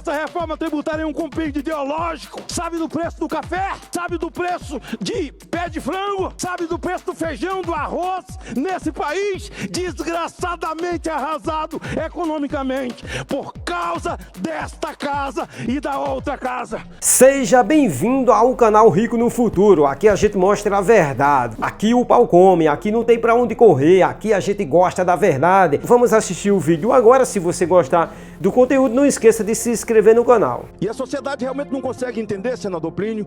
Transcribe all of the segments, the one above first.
essa reforma tributária é um compêndio ideológico. Sabe do preço do café? Sabe do preço de pé de frango? Sabe do preço do feijão, do arroz? Nesse país desgraçadamente arrasado economicamente por causa desta casa e da outra casa. Seja bem-vindo ao canal Rico no Futuro. Aqui a gente mostra a verdade. Aqui o pau come, aqui não tem pra onde correr, aqui a gente gosta da verdade. Vamos assistir o vídeo agora. Se você gostar do conteúdo, não esqueça de se inscrever no canal. E a sociedade realmente não consegue entender, senador Plínio,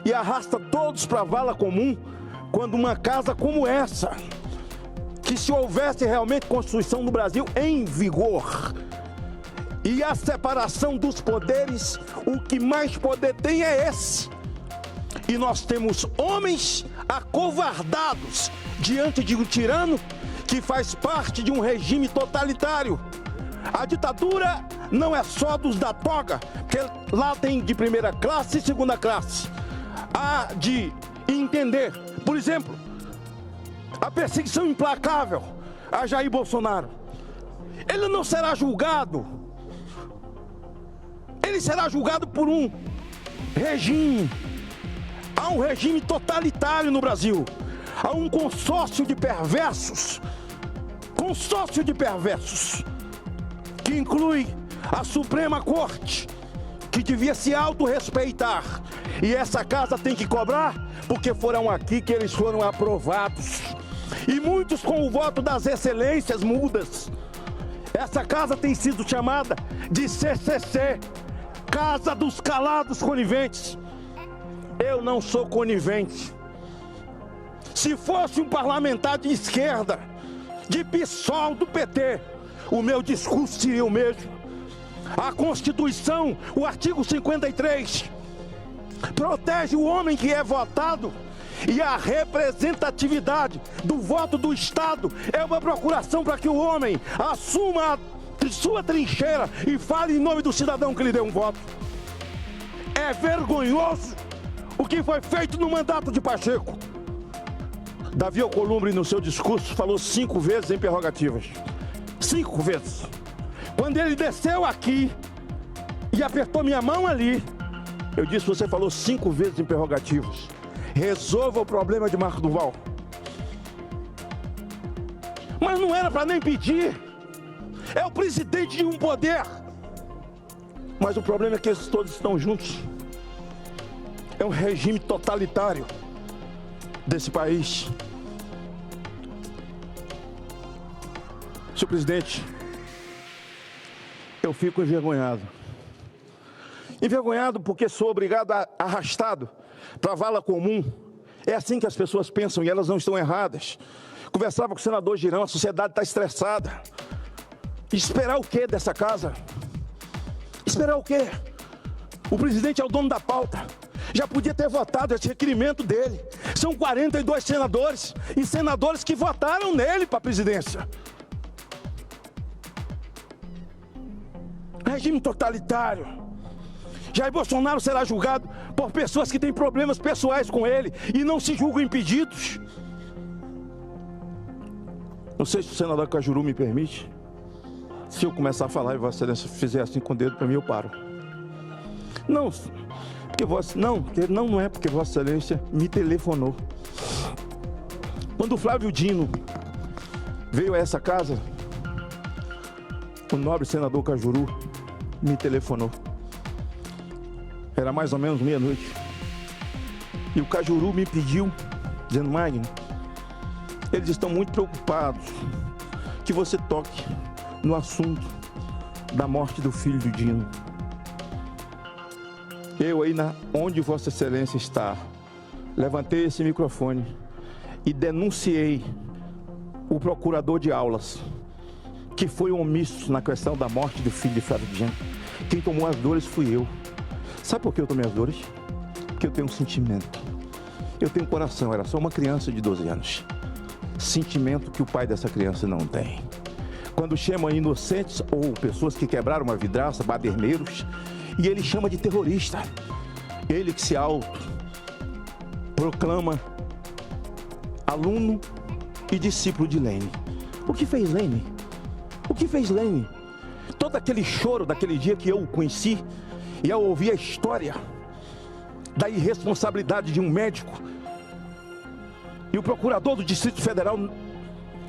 e arrasta todos para a vala comum quando uma casa como essa, que se houvesse realmente Constituição no Brasil em vigor e a separação dos poderes, o que mais poder tem é esse. E nós temos homens acovardados diante de um tirano que faz parte de um regime totalitário. A ditadura não é só dos da toga, porque lá tem de primeira classe e segunda classe. Há de entender, por exemplo, a perseguição implacável a Jair Bolsonaro. Ele não será julgado. Ele será julgado por um regime. Há um regime totalitário no Brasil. Há um consórcio de perversos. Consórcio de perversos. Que inclui a Suprema Corte, que devia se autorrespeitar. E essa casa tem que cobrar, porque foram aqui que eles foram aprovados. E muitos com o voto das excelências mudas. Essa casa tem sido chamada de CCC, Casa dos Calados Coniventes. Eu não sou conivente. Se fosse um parlamentar de esquerda, de PSOL, do PT, o meu discurso seria o mesmo. A Constituição, o artigo 53, protege o homem que é votado, e a representatividade do voto do Estado é uma procuração para que o homem assuma a sua trincheira e fale em nome do cidadão que lhe deu um voto. É vergonhoso o que foi feito no mandato de Pacheco. Davi Alcolumbre, no seu discurso, falou 5 vezes em prerrogativas. 5 vezes. Quando ele desceu aqui e apertou minha mão ali, eu disse: você falou 5 vezes em prerrogativas. Resolva o problema de Marco Duval. Mas não era para nem pedir. É o presidente de um poder. Mas o problema é que eles todos estão juntos. É um regime totalitário desse país. Senhor presidente, eu fico envergonhado. Envergonhado porque sou obrigado arrastado para a vala comum. É assim que as pessoas pensam e elas não estão erradas. Conversava com o senador Girão, a sociedade está estressada. Esperar o quê dessa casa? Esperar o quê? O presidente é o dono da pauta. Já podia ter votado esse requerimento dele. São 42 senadores e senadores que votaram nele para a presidência. Regime totalitário. Jair Bolsonaro será julgado por pessoas que têm problemas pessoais com ele e não se julgam impedidos. Não sei se o senador Cajuru me permite. Se eu começar a falar e Vossa Excelência fizer assim com o dedo para mim, eu paro. Não, não é porque Vossa Excelência me telefonou. Quando o Flávio Dino veio a essa casa, o nobre senador Cajuru me telefonou. Era mais ou menos meia-noite. E o Cajuru me pediu, dizendo: Magno, eles estão muito preocupados que você toque no assunto da morte do filho do Dino. Eu aí onde Vossa Excelência está, levantei esse microfone e denunciei o procurador de aulas, que foi omisso na questão da morte do filho de Flávio Dino. Quem tomou as dores fui eu. Sabe por que eu tomei as dores? Porque eu tenho um sentimento. Eu tenho um coração, era só uma criança de 12 anos. Sentimento que o pai dessa criança não tem. Quando chama inocentes ou pessoas que quebraram uma vidraça, baderneiros, e ele chama de terrorista. Ele que se proclama aluno e discípulo de Lênin. O que fez Lênin? O que fez Lênin? todo aquele choro daquele dia que eu o conheci, e ao ouvir a história da irresponsabilidade de um médico, e o procurador do Distrito Federal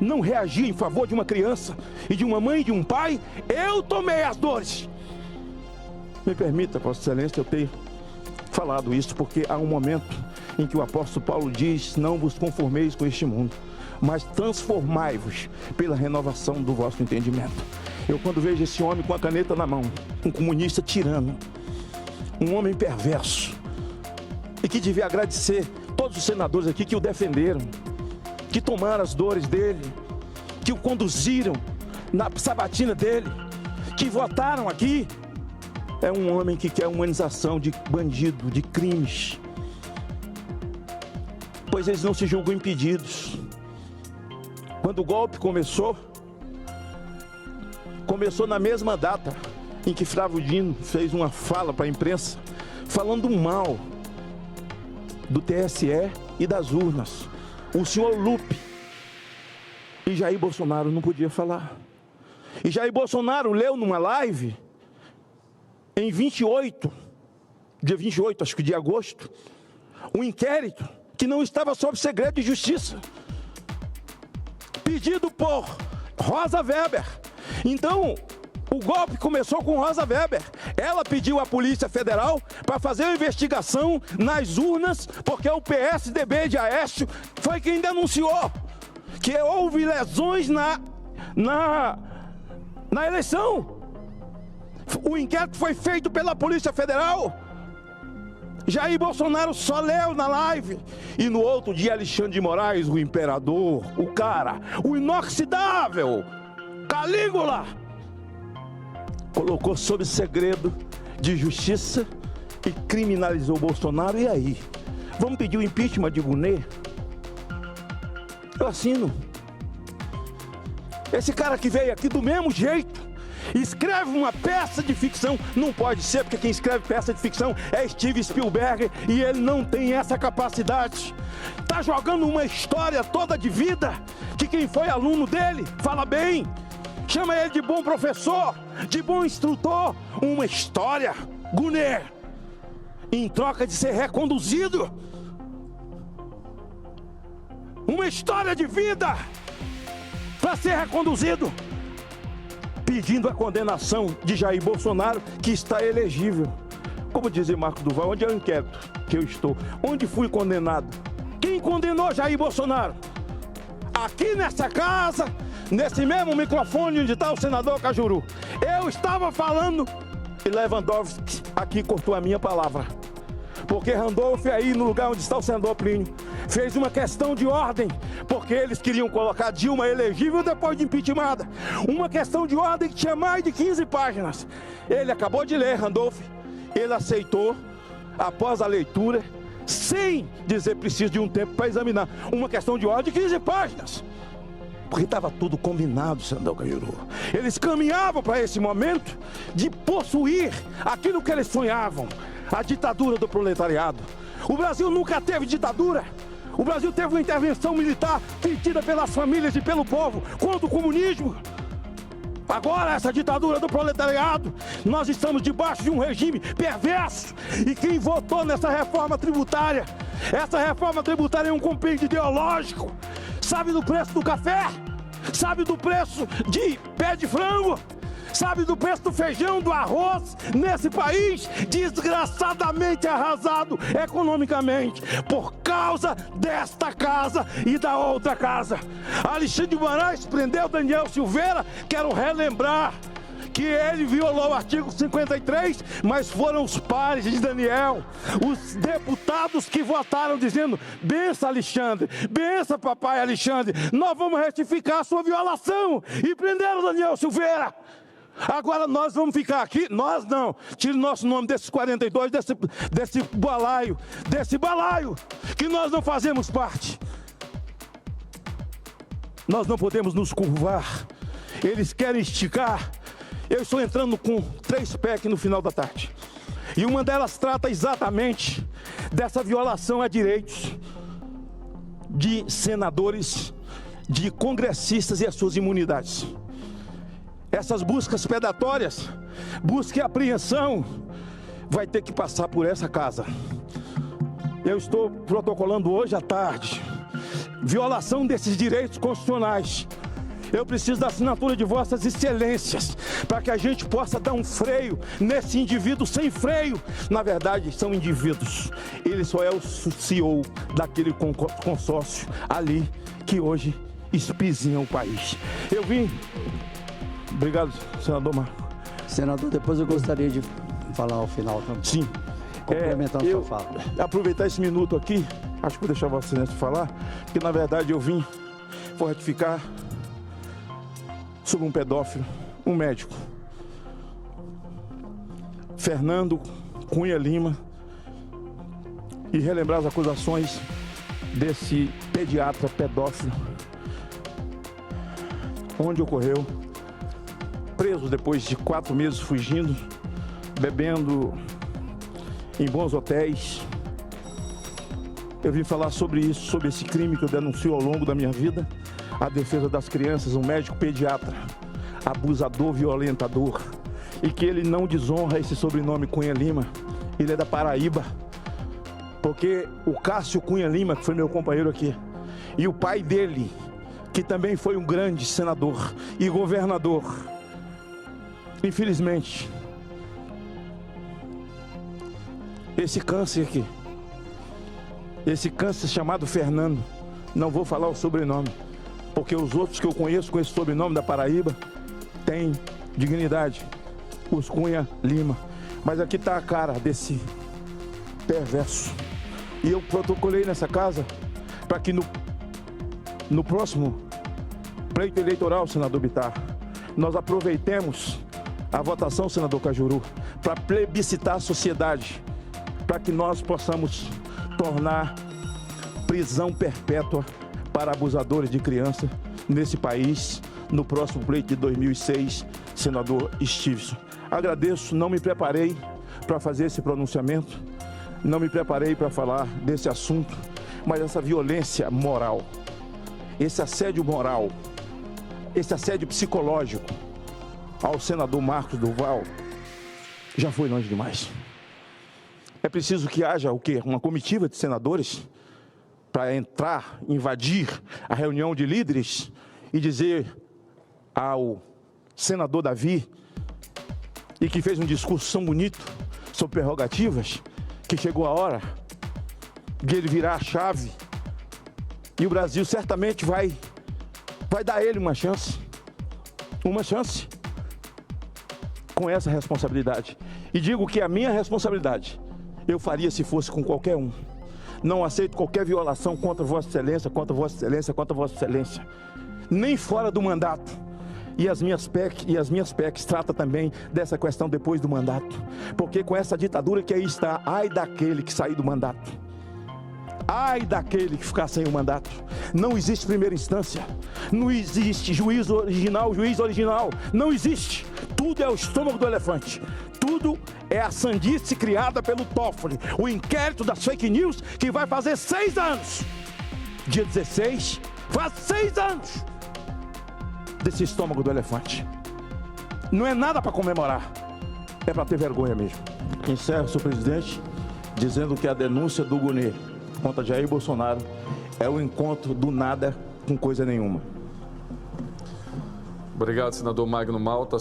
não reagia em favor de uma criança, e de uma mãe e de um pai, eu tomei as dores. Me permita, Vossa Excelência, eu ter falado isso, porque há um momento em que o apóstolo Paulo diz: não vos conformeis com este mundo, mas transformai-vos pela renovação do vosso entendimento. Eu, quando vejo esse homem com a caneta na mão, um comunista tirano, um homem perverso, e que devia agradecer todos os senadores aqui que o defenderam, que tomaram as dores dele, que o conduziram na sabatina dele, que votaram aqui, é um homem que quer humanização de bandido, de crimes, pois eles não se julgam impedidos. Quando o golpe começou na mesma data em que Flávio Dino fez uma fala para a imprensa, falando mal do TSE e das urnas. O senhor Lupe e Jair Bolsonaro não podia falar. E Jair Bolsonaro leu numa live em dia 28, acho que de agosto, um inquérito que não estava sob segredo de justiça, pedido por Rosa Weber. Então, o golpe começou com Rosa Weber. Ela pediu à Polícia Federal para fazer uma investigação nas urnas, porque o PSDB de Aécio foi quem denunciou que houve lesões na eleição. O inquérito foi feito pela Polícia Federal. Jair Bolsonaro só leu na live. E no outro dia, Alexandre de Moraes, o imperador, o cara, o inoxidável Calígula, colocou sob segredo de justiça e criminalizou Bolsonaro. E aí? Vamos pedir o impeachment de Bonet? Eu assino. Esse cara que veio aqui do mesmo jeito, escreve uma peça de ficção. Não pode ser, porque quem escreve peça de ficção é Steven Spielberg, e ele não tem essa capacidade. Tá jogando uma história toda de vida, que quem foi aluno dele fala bem, chama ele de bom professor, de bom instrutor. Uma história, Gunner, em troca de ser reconduzido. Uma história de vida para ser reconduzido, pedindo a condenação de Jair Bolsonaro, que está elegível. Como dizia Marco Duval, onde é o inquérito que eu estou? Onde fui condenado? Quem condenou Jair Bolsonaro? Aqui nessa casa, nesse mesmo microfone onde está o senador Cajuru. Eu estava falando e Lewandowski aqui cortou a minha palavra. Porque Randolph, aí no lugar onde está o senador Plínio, fez uma questão de ordem, porque eles queriam colocar Dilma elegível depois de impeachmentada. Uma questão de ordem que tinha mais de 15 páginas. Ele acabou de ler, Randolph, ele aceitou, após a leitura, sem dizer preciso de um tempo para examinar. Uma questão de ordem de 15 páginas. Porque estava tudo combinado, senador Cajuru. Eles caminhavam para esse momento de possuir aquilo que eles sonhavam, a ditadura do proletariado. O Brasil nunca teve ditadura. O Brasil teve uma intervenção militar pedida pelas famílias e pelo povo contra o comunismo. Agora, essa ditadura do proletariado, nós estamos debaixo de um regime perverso. E quem votou nessa reforma tributária, essa reforma tributária é um compêndio ideológico. Sabe do preço do café? Sabe do preço de pé de frango? Sabe do preço do feijão, do arroz, nesse país desgraçadamente arrasado economicamente, por causa desta casa e da outra casa. Alexandre de Moraes prendeu Daniel Silveira. Quero relembrar que ele violou o artigo 53, mas foram os pares de Daniel, os deputados que votaram dizendo: bença Alexandre, bença papai Alexandre, nós vamos retificar a sua violação, e prenderam Daniel Silveira. Agora nós vamos ficar aqui, nós não, tire nosso nome desses 42, desse balaio, que nós não fazemos parte. Nós não podemos nos curvar. Eles querem esticar. Eu estou entrando com 3 PEC no final da tarde, e uma delas trata exatamente dessa violação a direitos de senadores, de congressistas e as suas imunidades. essas buscas predatórias, busca e apreensão, vai ter que passar por essa casa. Eu estou protocolando hoje à tarde violação desses direitos constitucionais. Eu preciso da assinatura de vossas excelências para que a gente possa dar um freio nesse indivíduo sem freio. Na verdade, são indivíduos. Ele só é o CEO daquele consórcio ali que hoje espizinha o país. Eu vim... Obrigado, senador Marco. Senador, depois eu gostaria de falar ao final também. Sim. Complementando sua fala. Aproveitar esse minuto aqui, acho que vou deixar Vossa Excelência falar, porque na verdade eu vim ratificar sobre um pedófilo, um médico, Fernando Cunha Lima, e relembrar as acusações desse pediatra pedófilo, onde ocorreu, preso depois de 4 meses fugindo, bebendo em bons hotéis. Eu vim falar sobre isso, sobre esse crime que eu denuncio ao longo da minha vida, a defesa das crianças, um médico pediatra, abusador, violentador, e que ele não desonra esse sobrenome Cunha Lima, ele é da Paraíba, porque o Cássio Cunha Lima, que foi meu companheiro aqui, e o pai dele, que também foi um grande senador e governador, infelizmente, esse câncer aqui, esse câncer chamado Fernando, não vou falar o sobrenome, porque os outros que eu conheço com esse sobrenome da Paraíba têm dignidade, os Cunha Lima. Mas aqui está a cara desse perverso. E eu protocolei nessa casa para que no próximo pleito eleitoral, senador Bittar, nós aproveitemos a votação, senador Cajuru, para plebiscitar a sociedade, para que nós possamos tornar prisão perpétua para abusadores de criança nesse país, no próximo pleito de 2006, senador Stevenson. Agradeço, não me preparei para fazer esse pronunciamento, não me preparei para falar desse assunto, mas essa violência moral, esse assédio moral, esse assédio psicológico ao senador Marcos Duval, já foi longe demais. É preciso que haja o quê? Uma comitiva de senadores para entrar, invadir a reunião de líderes e dizer ao senador Davi, e que fez um discurso tão bonito sobre prerrogativas, que chegou a hora de ele virar a chave e o Brasil certamente vai dar a ele uma chance com essa responsabilidade. E digo que a minha responsabilidade eu faria se fosse com qualquer um. Não aceito qualquer violação contra Vossa Excelência, contra Vossa Excelência, contra Vossa Excelência. Nem fora do mandato. E as minhas PECs tratam também dessa questão depois do mandato. Porque com essa ditadura que aí está, ai daquele que sair do mandato. Ai daquele que ficar sem o mandato. Não existe primeira instância. Não existe juiz original. Não existe. Tudo é o estômago do elefante. Tudo é a sandice criada pelo Toffoli. O inquérito das fake news que vai fazer 6 anos. Dia 16, faz 6 anos desse estômago do elefante. Não é nada para comemorar. É para ter vergonha mesmo. Encerro, senhor presidente, dizendo que a denúncia do Gunê contra Jair Bolsonaro é o encontro do nada com coisa nenhuma. Obrigado, senador Magno Malta.